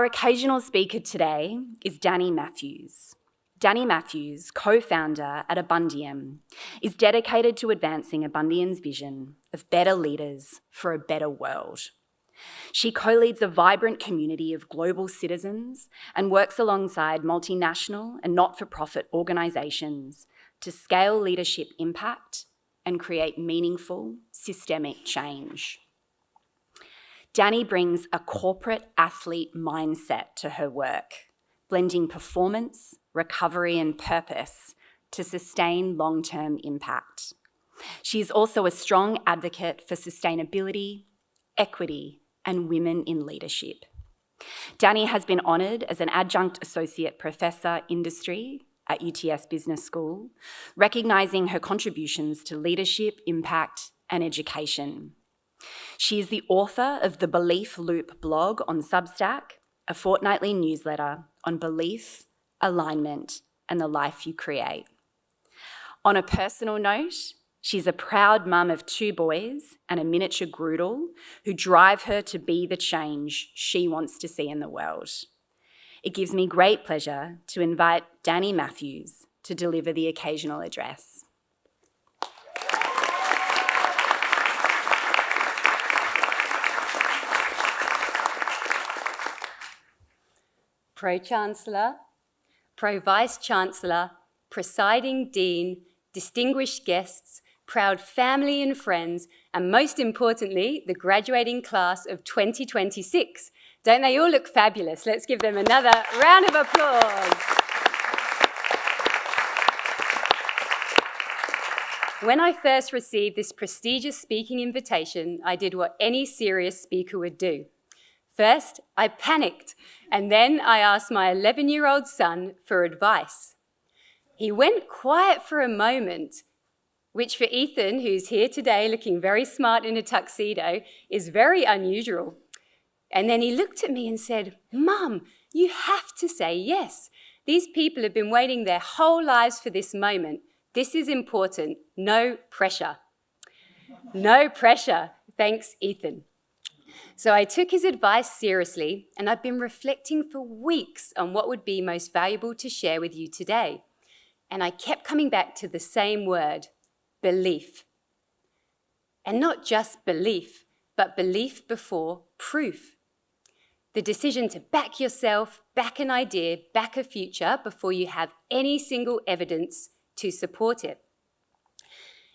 Our occasional speaker today is Dani Matthews. Dani Matthews, co-founder at Abundium, is dedicated to advancing Abundium's vision of better leaders for a better world. She co-leads a vibrant community of global citizens and works alongside multinational and not-for-profit organisations to scale leadership impact and create meaningful systemic change. Dani brings a corporate athlete mindset to her work, blending performance, recovery and purpose to sustain long-term impact. She is also a strong advocate for sustainability, equity and women in leadership. Dani has been honoured as an adjunct associate professor industry at UTS Business School, recognising her contributions to leadership, impact and education. She is the author of the Belief Loop blog on Substack, a fortnightly newsletter on belief, alignment, and the life you create. On a personal note, she's a proud mum of 2 boys and a miniature Groodle who drive her to be the change she wants to see in the world. It gives me great pleasure to invite Dani Matthews to deliver the occasional address. Pro-Chancellor, Pro-Vice-Chancellor, Presiding Dean, distinguished guests, proud family and friends, and most importantly, the graduating class of 2026. Don't they all look fabulous? Let's give them another round of applause. When I first received this prestigious speaking invitation, I did what any serious speaker would do. First, I panicked, and then I asked my 11-year-old son for advice. He went quiet for a moment, which for Ethan, who's here today looking very smart in a tuxedo, is very unusual. And then he looked at me and said, "Mum, you have to say yes. These people have been waiting their whole lives for this moment. This is important. No pressure." No pressure. Thanks, Ethan. So I took his advice seriously, and I've been reflecting for weeks on what would be most valuable to share with you today. And I kept coming back to the same word, belief. And not just belief, but belief before proof. The decision to back yourself, back an idea, back a future before you have any single evidence to support it.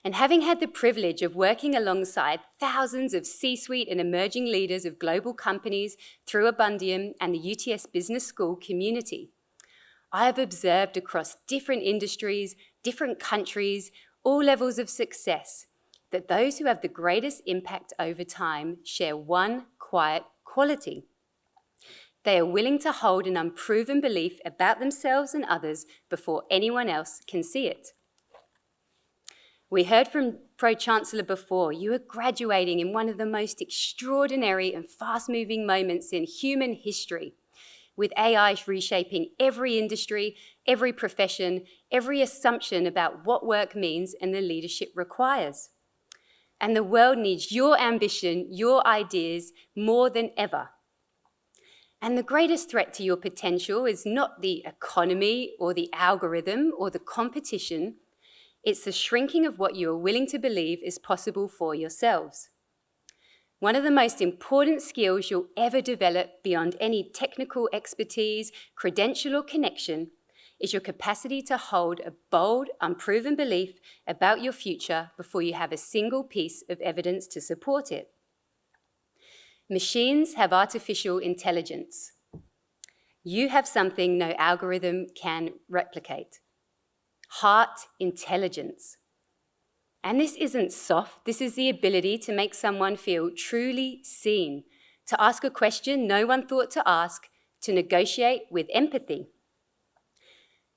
And having had the privilege of working alongside thousands of C-suite and emerging leaders of global companies through Abundium and the UTS Business School community, I have observed across different industries, different countries, all levels of success, that those who have the greatest impact over time share one quiet quality. They are willing to hold an unproven belief about themselves and others before anyone else can see it. We heard from Pro-Chancellor before. You are graduating in one of the most extraordinary and fast-moving moments in human history, with AI reshaping every industry, every profession, every assumption about what work means and the leadership requires. And the world needs your ambition, your ideas, more than ever. And the greatest threat to your potential is not the economy or the algorithm or the competition. It's the shrinking of what you are willing to believe is possible for yourselves. One of the most important skills you'll ever develop beyond any technical expertise, credential or connection is your capacity to hold a bold, unproven belief about your future before you have a single piece of evidence to support it. Machines have artificial intelligence. You have something no algorithm can replicate. Heart intelligence. And this isn't soft, this is the ability to make someone feel truly seen, to ask a question no one thought to ask, to negotiate with empathy.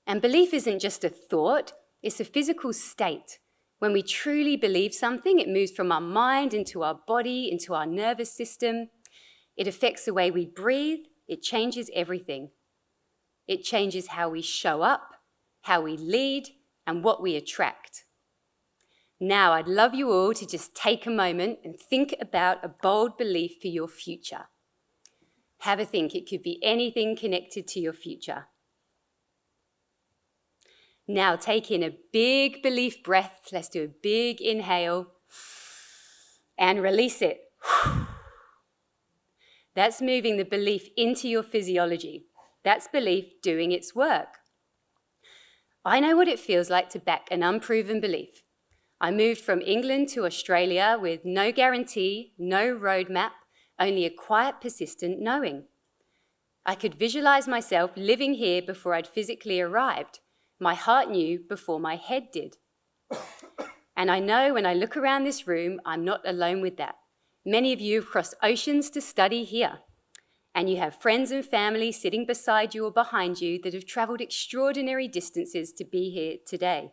And belief isn't just a thought, it's a physical state. When we truly believe something, it moves from our mind into our body, into our nervous system. It affects the way we breathe, it changes everything. It changes how we show up, how we lead, and what we attract. Now, I'd love you all to just take a moment and think about a bold belief for your future. Have a think. It could be anything connected to your future. Now take in a big belief breath. Let's do a big inhale and release it. That's moving the belief into your physiology. That's belief doing its work. I know what it feels like to back an unproven belief. I moved from England to Australia with no guarantee, no roadmap, only a quiet, persistent knowing. I could visualize myself living here before I'd physically arrived. My heart knew before my head did. And I know when I look around this room, I'm not alone with that. Many of you have crossed oceans to study here, and you have friends and family sitting beside you or behind you that have travelled extraordinary distances to be here today.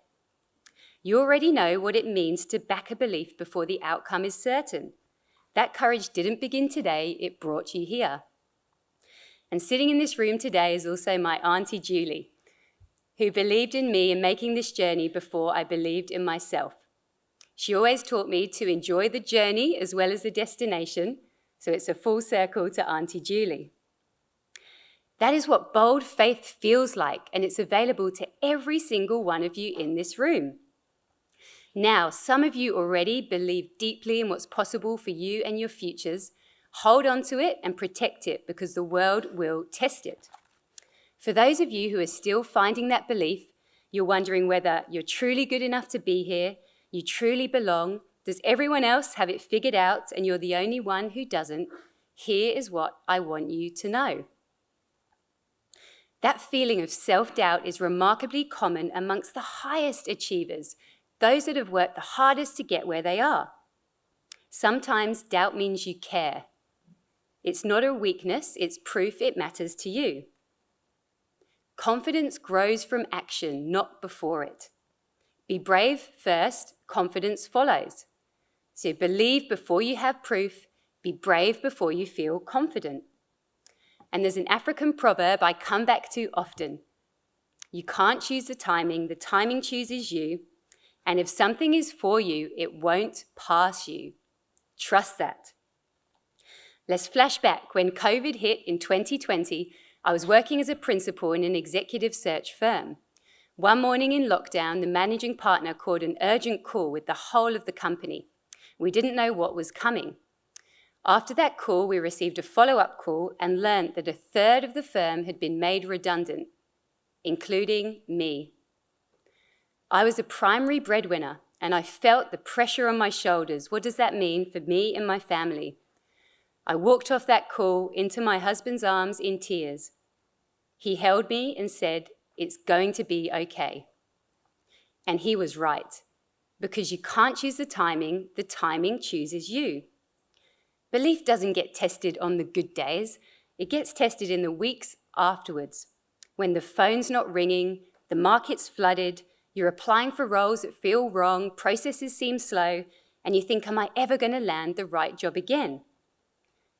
You already know what it means to back a belief before the outcome is certain. That courage didn't begin today, it brought you here. And sitting in this room today is also my Auntie Julie, who believed in me in making this journey before I believed in myself. She always taught me to enjoy the journey as well as the destination, so it's a full circle to Auntie Julie. That is what bold faith feels like, and it's available to every single one of you in this room. Now, some of you already believe deeply in what's possible for you and your futures. Hold on to it and protect it, because the world will test it. For those of you who are still finding that belief, you're wondering whether you're truly good enough to be here, you truly belong, does everyone else have it figured out and you're the only one who doesn't? Here is what I want you to know. That feeling of self-doubt is remarkably common amongst the highest achievers, those that have worked the hardest to get where they are. Sometimes doubt means you care. It's not a weakness, it's proof it matters to you. Confidence grows from action, not before it. Be brave first, confidence follows. So believe before you have proof, be brave before you feel confident. And there's an African proverb I come back to often. You can't choose the timing chooses you, and if something is for you, it won't pass you. Trust that. Let's flash back. When COVID hit in 2020, I was working as a principal in an executive search firm. One morning in lockdown, the managing partner called an urgent call with the whole of the company. We didn't know what was coming. After that call, we received a follow-up call and learned that a third of the firm had been made redundant, including me. I was a primary breadwinner, and I felt the pressure on my shoulders. What does that mean for me and my family? I walked off that call into my husband's arms in tears. He held me and said, "It's going to be okay." And he was right, because you can't choose the timing chooses you. Belief doesn't get tested on the good days. It gets tested in the weeks afterwards, when the phone's not ringing, the market's flooded, you're applying for roles that feel wrong, processes seem slow, and you think, am I ever going to land the right job again?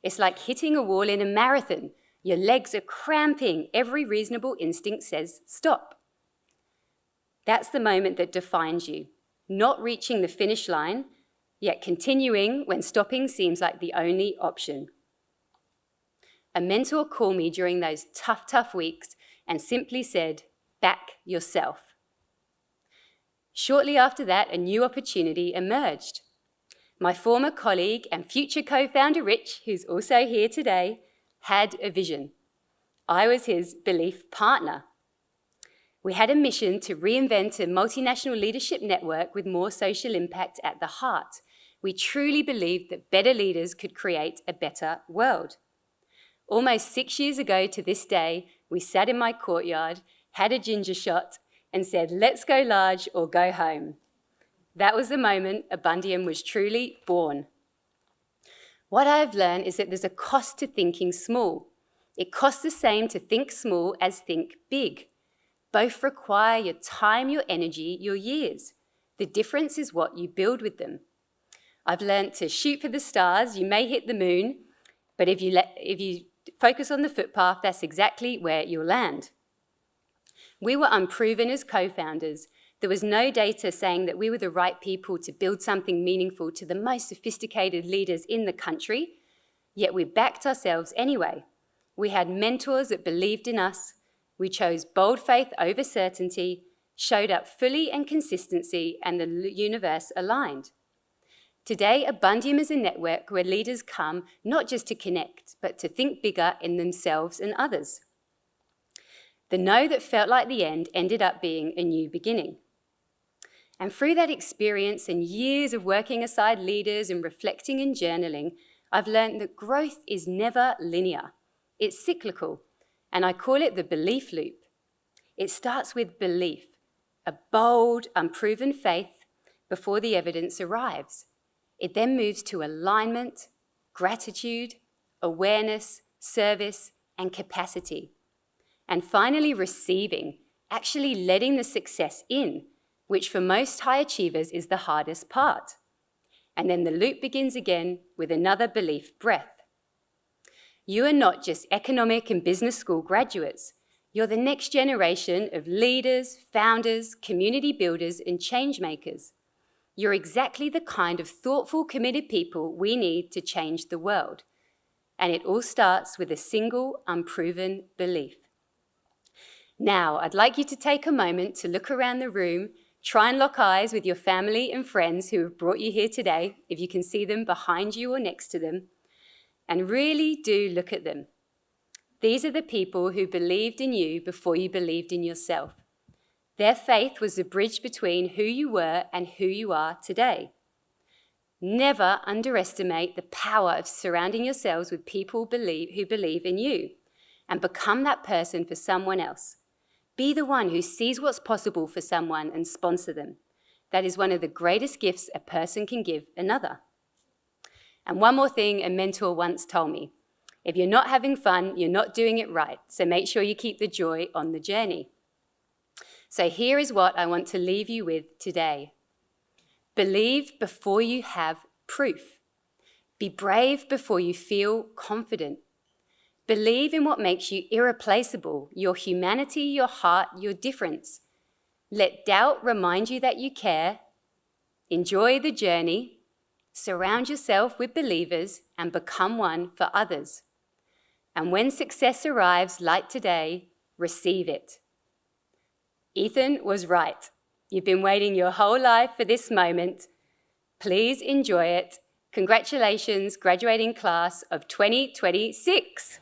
It's like hitting a wall in a marathon. Your legs are cramping. Every reasonable instinct says stop. That's the moment that defines you, not reaching the finish line, yet continuing when stopping seems like the only option. A mentor called me during those tough weeks and simply said, "Back yourself." Shortly after that, a new opportunity emerged. My former colleague and future co-founder, Rich, who's also here today, had a vision. I was his belief partner. We had a mission to reinvent a multinational leadership network with more social impact at the heart. We truly believed that better leaders could create a better world. Almost 6 years ago to this day, we sat in my courtyard, had a ginger shot, and said, "Let's go large or go home." That was the moment Abundium was truly born. What I've learned is that there's a cost to thinking small. It costs the same to think small as think big. Both require your time, your energy, your years. The difference is what you build with them. I've learned to shoot for the stars. You may hit the moon, but if you focus on the footpath, that's exactly where you'll land. We were unproven as co-founders. There was no data saying that we were the right people to build something meaningful to the most sophisticated leaders in the country, yet we backed ourselves anyway. We had mentors that believed in us. We chose bold faith over certainty, showed up fully and consistency, and the universe aligned. Today, Abundium is a network where leaders come not just to connect, but to think bigger in themselves and others. The no that felt like the end ended up being a new beginning. And through that experience and years of working aside leaders and reflecting and journaling, I've learned that growth is never linear. It's cyclical, and I call it the belief loop. It starts with belief, a bold, unproven faith before the evidence arrives. It then moves to alignment, gratitude, awareness, service, and capacity. And finally, receiving, actually letting the success in, which for most high achievers is the hardest part. And then the loop begins again with another belief breath. You are not just economic and business school graduates. You're the next generation of leaders, founders, community builders, and change makers. You're exactly the kind of thoughtful, committed people we need to change the world. And it all starts with a single, unproven belief. Now, I'd like you to take a moment to look around the room. Try and lock eyes with your family and friends who have brought you here today, if you can see them behind you or next to them, and really do look at them. These are the people who believed in you before you believed in yourself. Their faith was the bridge between who you were and who you are today. Never underestimate the power of surrounding yourselves with people who believe in you, and become that person for someone else. Be the one who sees what's possible for someone and sponsor them. That is one of the greatest gifts a person can give another. And one more thing a mentor once told me: if you're not having fun, you're not doing it right, so make sure you keep the joy on the journey. So here is what I want to leave you with today. Believe before you have proof. Be brave before you feel confident. Believe in what makes you irreplaceable, your humanity, your heart, your difference. Let doubt remind you that you care. Enjoy the journey. Surround yourself with believers and become one for others. And when success arrives, like today, receive it. Ethan was right. You've been waiting your whole life for this moment. Please enjoy it. Congratulations, graduating class of 2026.